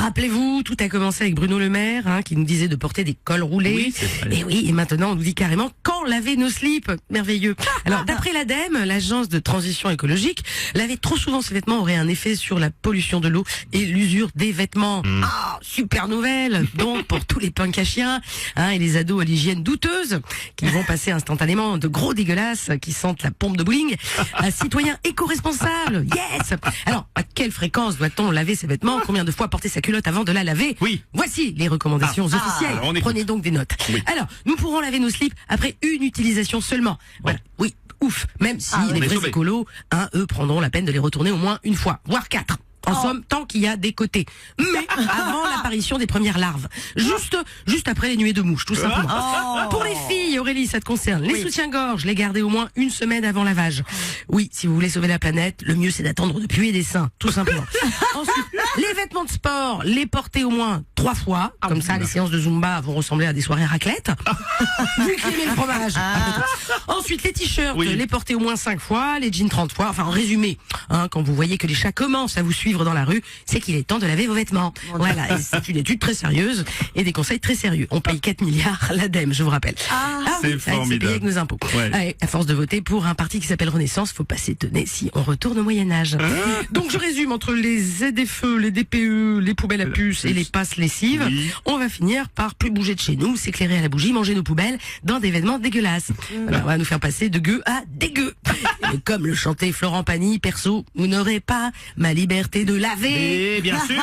Rappelez-vous, tout a commencé avec Bruno Le Maire, qui nous disait de porter des cols roulés. Oui, c'est vrai. Et oui, et maintenant on nous dit carrément quand laver nos slips. Merveilleux. Alors d'après l'ADEME, l'agence de transition écologique, laver trop souvent ses vêtements aurait un effet sur la pollution de l'eau et l'usure des vêtements. Ah, super nouvelle. Donc pour tous les punks à chiens, et les ados à l'hygiène douteuse, qui vont passer instantanément de gros dégueulasses qui sentent la pompe de bowling, un citoyen éco-responsable. Yes. Alors à quelle fréquence doit-on laver ses vêtements? Combien de fois porter sa culotte avant de la laver? Oui. Voici les recommandations officielles. alors on écoute. Prenez donc des notes. Oui. Alors, nous pourrons laver nos slips après une utilisation seulement. Voilà. Oui, ouf. Même si on les est vrais sauvés. écolos, eux prendront la peine de les retourner au moins une fois, voire 4. En somme, tant qu'il y a des côtés. Mais avant l'apparition des premières larves. Juste après les nuées de mouches, tout simplement. Pour les filles, Aurélie, ça te concerne. Les soutiens-gorge, les garder au moins une semaine avant lavage. Oui, si vous voulez sauver la planète, le mieux c'est d'attendre de puer des seins, tout simplement. Ensuite, les vêtements de sport, les porter au moins 3 fois. Comme ça, les séances de Zumba vont ressembler à des soirées raclette. Vu qu'il aimait le fromage. Ensuite, les t-shirts, les porter au moins 5 fois, les jeans 30 fois. Enfin, en résumé, quand vous voyez que les chats commencent à vous suivre dans la rue, c'est qu'il est temps de laver vos vêtements. Voilà, et c'est une étude très sérieuse et des conseils très sérieux. On paye 4 milliards à l'ADEME, je vous rappelle. C'est formidable. C'est payé avec nos impôts. Ouais. Allez, à force de voter pour un parti qui s'appelle Renaissance, faut pas s'étonner si on retourne au Moyen-Âge. Donc je résume, entre les ZFE, les DPE, les poubelles à puces et les passes lessives, on va finir par plus bouger de chez nous, s'éclairer à la bougie, manger nos poubelles dans des vêtements dégueulasses. Alors, on va nous faire passer de gueux à dégueu. Et comme le chantait Florent Pagny, perso, vous n'aurez pas ma liberté de laver. Et bien sûr.